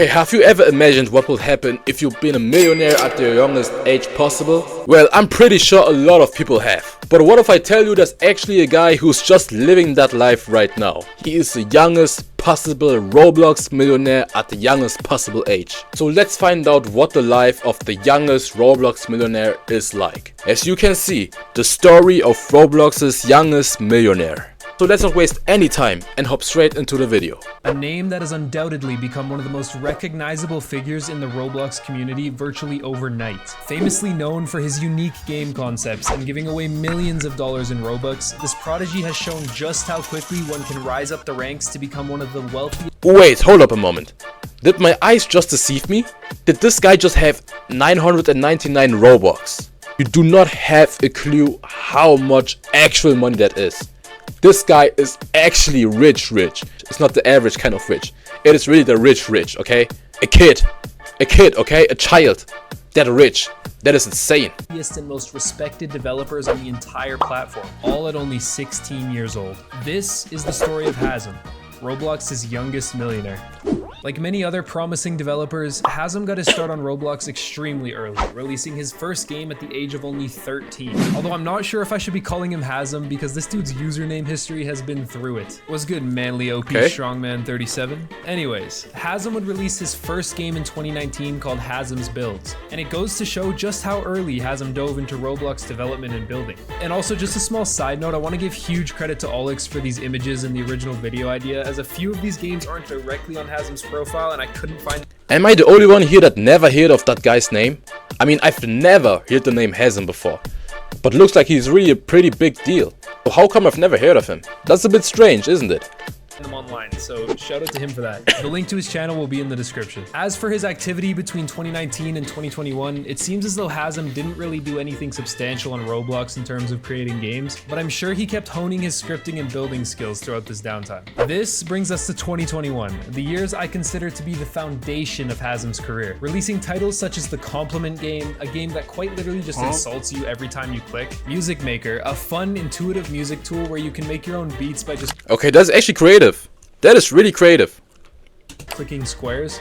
Hey, have you ever imagined what would happen if you've been a millionaire at the youngest age possible? Well, I'm pretty sure a lot of people have. But what if I tell you there's actually a guy who's just living that life right now? He is the youngest possible Roblox millionaire at the youngest possible age. So let's find out what the life of the youngest Roblox millionaire is like. As you can see, the story of Roblox's youngest millionaire. So let's not waste any time and hop straight into the video. A name that has undoubtedly become one of the most recognizable figures in the Roblox community virtually overnight. Famously known for his unique game concepts and giving away millions of dollars in Robux, this prodigy has shown just how quickly one can rise up the ranks to become one of the wealthiest. Wait, hold up a moment. Did my eyes just deceive me? Did this guy just have 999 Robux? You do not have a clue how much actual money that is. This guy is actually rich. It's not the average kind of rich. It is really the rich, okay? A kid, okay? A child. That rich. That is insane. And most respected developers on the entire platform, all at only 16 years old. This is the story of Hazem, Roblox's youngest millionaire. Like many other promising developers, Hazem got his start on Roblox extremely early, releasing his first game at the age of only 13. Although I'm not sure if I should be calling him Hazem because this dude's username history has been through it. Was good, manly OP Strongman 37? Anyways, Hazem would release his first game in 2019 called Hazem's Builds, and it goes to show just how early Hazem dove into Roblox development and building. And also, just a small side note, I want to give huge credit to Olix for these images and the original video idea, as a few of these games aren't directly on Hazem's profile and I couldn't find. Am I the only one here that never heard of that guy's name? I mean, I've never heard the name Hazem before, but looks like he's really a pretty big deal. So how come I've never heard of him? That's a bit strange, isn't it? Him online, so shout out to him for that. The link to his channel will be in the description. As for his activity between 2019 and 2021, it seems as though Hazem didn't really do anything substantial on Roblox in terms of creating games, but I'm sure he kept honing his scripting and building skills throughout this downtime. This brings us to 2021, the years I consider to be the foundation of Hazem's career, releasing titles such as the Compliment Game, a game that quite literally just insults you every time you click, Music Maker, a fun, intuitive music tool where you can make your own beats by just Okay, that's actually creative. That is really creative. Clicking squares.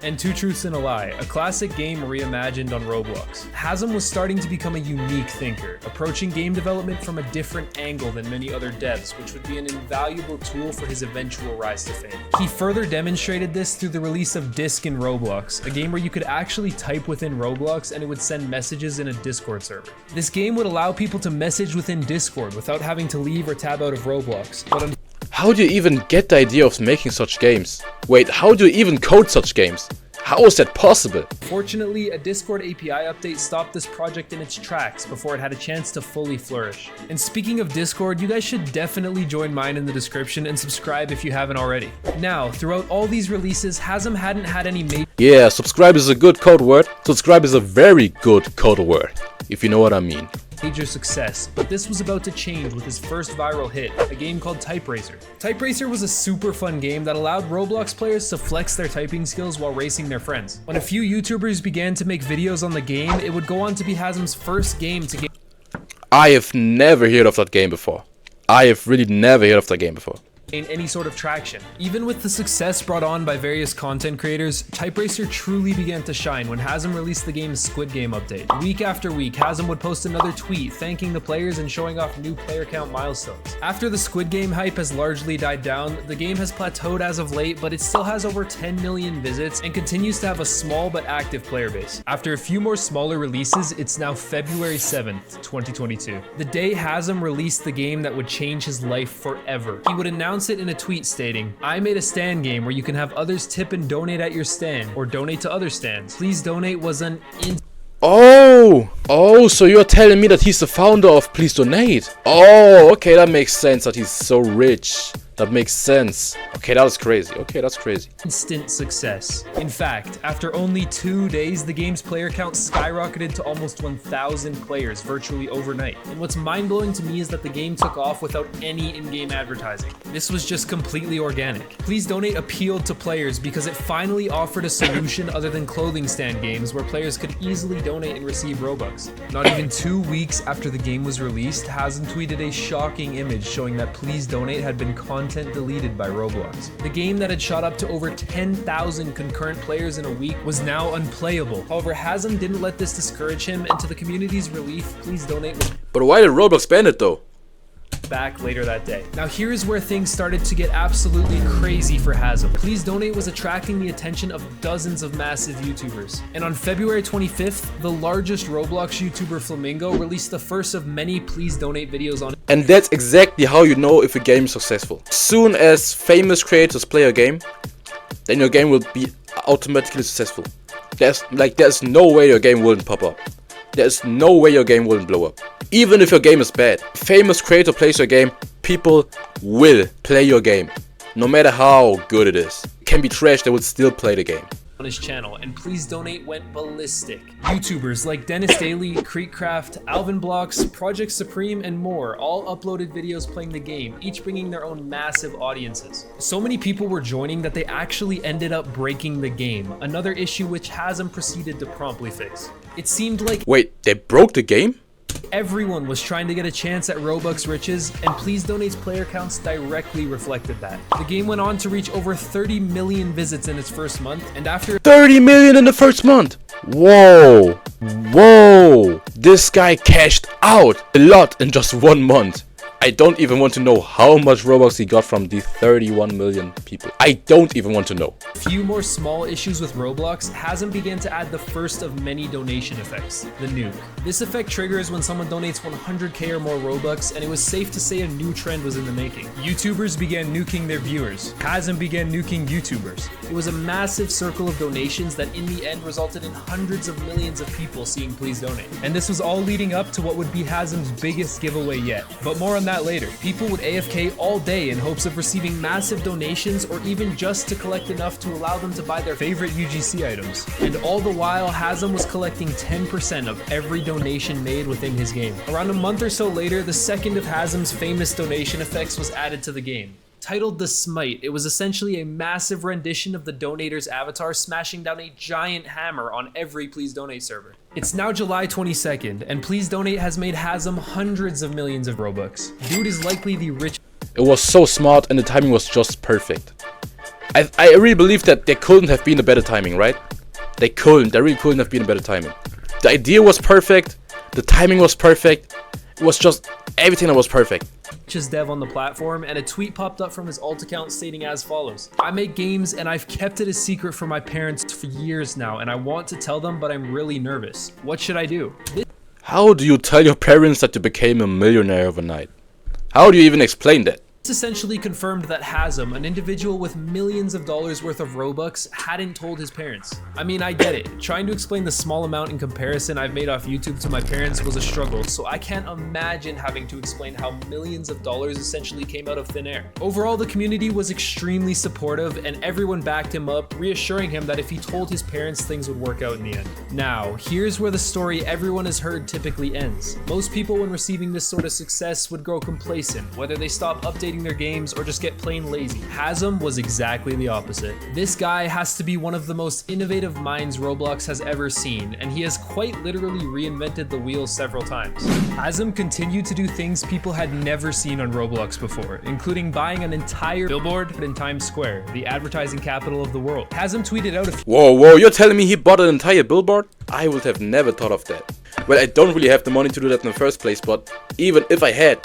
And Two Truths and a Lie, a classic game reimagined on Roblox. Hazem was starting to become a unique thinker, approaching game development from a different angle than many other devs, which would be an invaluable tool for his eventual rise to fame. He further demonstrated this through the release of Disc in Roblox, a game where you could actually type within Roblox and it would send messages in a Discord server. This game would allow people to message within Discord without having to leave or tab out of Roblox, but how do you even get the idea of making such games? Wait, how do you even code such games? How is that possible? Fortunately, a Discord API update stopped this project in its tracks before it had a chance to fully flourish. And speaking of Discord, you guys should definitely join mine in the description and subscribe if you haven't already. Now, throughout all these releases, Hazem hadn't had any Yeah, subscribe is a good code word. Subscribe is a very good code word, if you know what I mean. Major success, but this was about to change with his first viral hit, a game called Type Racer. Type Racer was a super fun game that allowed Roblox players to flex their typing skills while racing their friends. When a few YouTubers began to make videos on the game, it would go on to be Hazem's first game to gain. I have never heard of that game before. I have really never heard of that game before. Any sort of traction. Even with the success brought on by various content creators, Type Racer truly began to shine when Hazem released the game's Squid Game update. Week after week, Hazem would post another tweet thanking the players and showing off new player count milestones. After the Squid Game hype has largely died down, the game has plateaued as of late, but it still has over 10 million visits and continues to have a small but active player base. After a few more smaller releases, it's now February 7th, 2022. The day Hazem released the game that would change his life forever. He would announce it in a tweet stating, "I made a stand game where you can have others tip and donate at your stand or donate to other stands. Please donate" was an so you're telling me that he's the founder of Please Donate. Oh, okay, that makes sense that he's so rich. That makes sense. Okay, that was crazy. Okay, that's crazy. Instant success. In fact, after only 2 days, the game's player count skyrocketed to almost 1,000 players virtually overnight. And what's mind-blowing to me is that the game took off without any in-game advertising. This was just completely organic. Please Donate appealed to players because it finally offered a solution other than clothing stand games where players could easily donate and receive Robux. Not even 2 weeks after the game was released, Hazem tweeted a shocking image showing that Please Donate had been content deleted by Roblox. Roblox. The game that had shot up to over 10,000 concurrent players in a week was now unplayable. However, Hasm didn't let this discourage him, and to the community's relief, Please Donate was But why did Roblox ban it though? back later that day. Now here is where things started to get absolutely crazy for Hasm. Please Donate was attracting the attention of dozens of massive YouTubers. And on February 25th, the largest Roblox YouTuber Flamingo released the first of many Please Donate videos on it. And that's exactly how you know if a game is successful. As soon as famous creators play a game, then your game will be automatically successful. There's no way your game wouldn't pop up. There's no way your game wouldn't blow up. Even if your game is bad, famous creator plays your game, people will play your game. No matter how good it is. It can be trash, they will still play the game. On his channel, and Please Donate went ballistic. YouTubers like Dennis Daily, Creekcraft, Alvin Blocks, Project Supreme, and more all uploaded videos playing the game, each bringing their own massive audiences. So many people were joining that they actually ended up breaking the game, another issue which Hasm proceeded to promptly fix. It seemed like Wait, they broke the game? everyone was trying to get a chance at Robux riches, and Please Donate's player counts directly reflected that. The game went on to reach over 30 million visits in its first month, and after 30 million in the first month! Whoa! Whoa! This guy cashed out a lot in just 1 month. I don't even want to know how much Robux he got from the 31 million people. I don't even want to know. a few more small issues with Roblox, Hasm began to add the first of many donation effects, the nuke. This effect triggers when someone donates 100k or more Robux, and it was safe to say a new trend was in the making. YouTubers began nuking their viewers. Hasm began nuking YouTubers. It was a massive circle of donations that in the end resulted in hundreds of millions of people seeing Please Donate. And this was all leading up to what would be Hasm's biggest giveaway yet. But more on that later. People would AFK all day in hopes of receiving massive donations or even just to collect enough to allow them to buy their favorite UGC items. And all the while, Hasm was collecting 10% of every donation made within his game. Around a month or so later, the second of Hasm's famous donation effects was added to the game. Titled The Smite, it was essentially a massive rendition of the donator's avatar smashing down a giant hammer on every Please Donate server. It's now July 22nd, and Please Donate has made Hasm hundreds of millions of Robux. Dude is likely the richest. It was so smart and the timing was just perfect. I really believe that there couldn't have been a better timing, right? There really couldn't have been a better timing. The idea was perfect, the timing was perfect, it was just everything that was perfect. Dev on the platform, and a tweet popped up from his alt account stating as follows: I make games and I've kept it a secret from my parents for years now, and I want to tell them, but I'm really nervous. What should I do? How do you tell your parents that you became a millionaire overnight? How do you even explain that? This essentially confirmed that Hasm, an individual with millions of dollars worth of Robux, hadn't told his parents. I mean, I get it. Trying to explain the small amount in comparison I've made off YouTube to my parents was a struggle, so I can't imagine having to explain how millions of dollars essentially came out of thin air. Overall, the community was extremely supportive, and everyone backed him up, reassuring him that if he told his parents, things would work out in the end. Now, here's where the story everyone has heard typically ends. Most people, when receiving this sort of success, would grow complacent, whether they stop updating their games or just get plain lazy. Hasm was exactly the opposite. This guy has to be one of the most innovative minds Roblox has ever seen, and he has quite literally reinvented the wheel several times. Hasm continued to do things people had never seen on Roblox before, including buying an entire billboard in Times Square, the advertising capital of the world. Hasm tweeted out a few Whoa, you're telling me he bought an entire billboard? I would have never thought of that. Well, I don't really have the money to do that in the first place, but even if I had,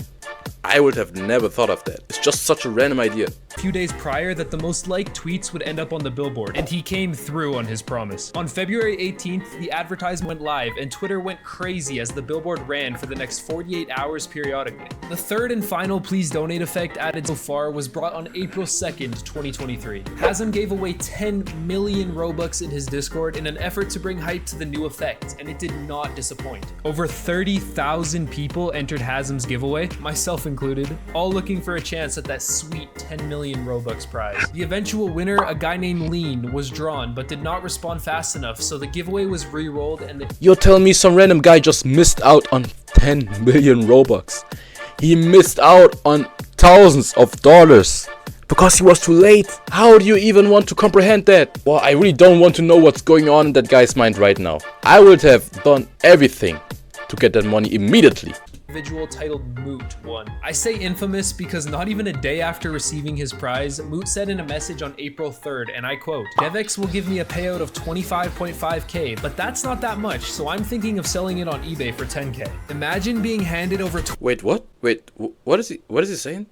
I would have never thought of that. It's just such a random idea. few days prior that the most liked tweets would end up on the billboard, and he came through on his promise. On February 18th, the advertisement went live, and Twitter went crazy as the billboard ran for the next 48 hours periodically. The third and final Please Donate effect added so far was brought on April 2nd, 2023. Hasm gave away 10 million Robux in his Discord in an effort to bring hype to the new effect, and it did not disappoint. Over 30,000 people entered Hasm's giveaway, myself included, all looking for a chance at that sweet 10 million Robux prize. The eventual winner, a guy named Lean, was drawn but did not respond fast enough, so the giveaway was re-rolled and the— You're telling me some random guy just missed out on 10 million Robux? He missed out on thousands of dollars because he was too late. How do you even want to comprehend that? Well, I really don't want to know what's going on in that guy's mind right now. I would have done everything to get that money immediately. individual titled Moot won. I say infamous because not even a day after receiving his prize, Moot said in a message on April 3rd, and I quote, "DevX will give me a payout of 25.5k, but that's not that much, so I'm thinking of selling it on eBay for 10k. Imagine being handed over Wait, what? Wait, what is he saying?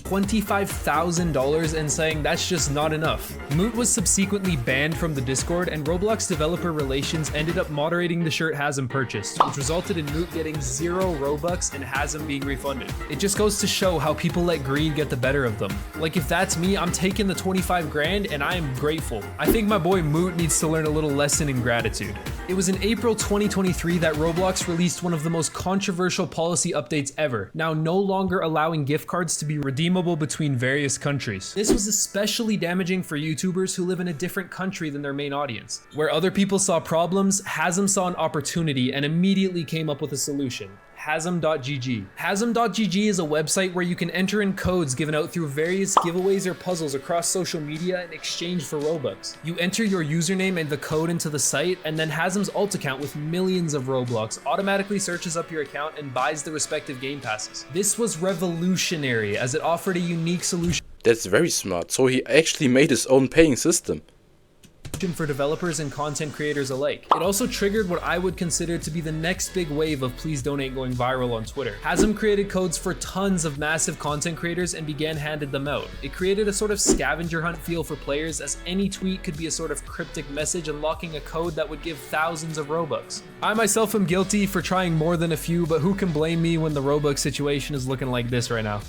$25,000 and saying that's just not enough. Moot was subsequently banned from the Discord, and Roblox developer relations ended up moderating the shirt Hazem purchased, which resulted in Moot getting 0 Robux and Hazem being refunded. It just goes to show how people let greed get the better of them. Like, if that's me, I'm taking the 25 grand and I am grateful. I think my boy Moot needs to learn a little lesson in gratitude. It was in April 2023 that Roblox released one of the most controversial policy updates ever, now no longer allowing gift cards to be redeemable between various countries. This was especially damaging for YouTubers who live in a different country than their main audience. Where other people saw problems, Hazem saw an opportunity and immediately came up with a solution. Hazem.gg. Hazem.gg is a website where you can enter in codes given out through various giveaways or puzzles across social media in exchange for Robux. You enter your username and the code into the site, and then Hazem's alt account with millions of Roblox automatically searches up your account and buys the respective game passes. This was revolutionary as it offered a unique solution That's very smart. So he actually made his own paying system. for developers and content creators alike. It also triggered what I would consider to be the next big wave of please donate going viral on Twitter. Hazem created codes for tons of massive content creators and began handing them out. It created a sort of scavenger hunt feel for players, as any tweet could be a sort of cryptic message unlocking a code that would give thousands of Robux. I myself am guilty for trying more than a few, but who can blame me when the Robux situation is looking like this right now?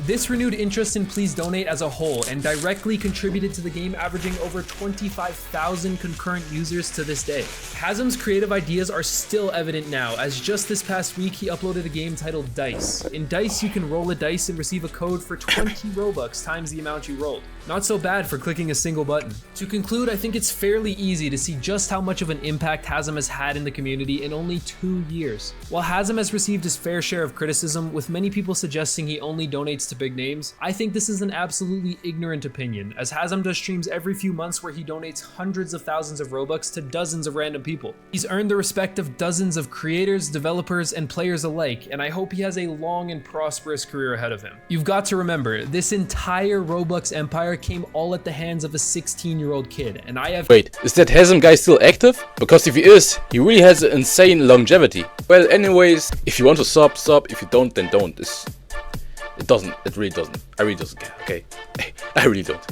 This renewed interest in Please Donate as a whole and directly contributed to the game averaging over 25,000 concurrent users to this day. Hazem's creative ideas are still evident now, as just this past week he uploaded a game titled Dice. In Dice, you can roll a dice and receive a code for 20 Robux times the amount you rolled. Not so bad for clicking a single button. To conclude, I think it's fairly easy to see just how much of an impact Hazem has had in the community in only 2 years. While Hazem has received his fair share of criticism, with many people suggesting he only donates to big names, I think this is an absolutely ignorant opinion, as Hazem does streams every few months where he donates hundreds of thousands of Robux to dozens of random people. He's earned the respect of dozens of creators, developers, and players alike, and I hope he has a long and prosperous career ahead of him. You've got to remember, this entire Roblox empire came all at the hands of a 16-year-old kid, and I have— Wait, is that Hazem guy still active? Because if he is, he really has an insane longevity. Well, anyways, if you want to sub, sub. If you don't, then don't. It really doesn't. I really doesn't care, okay? I really don't.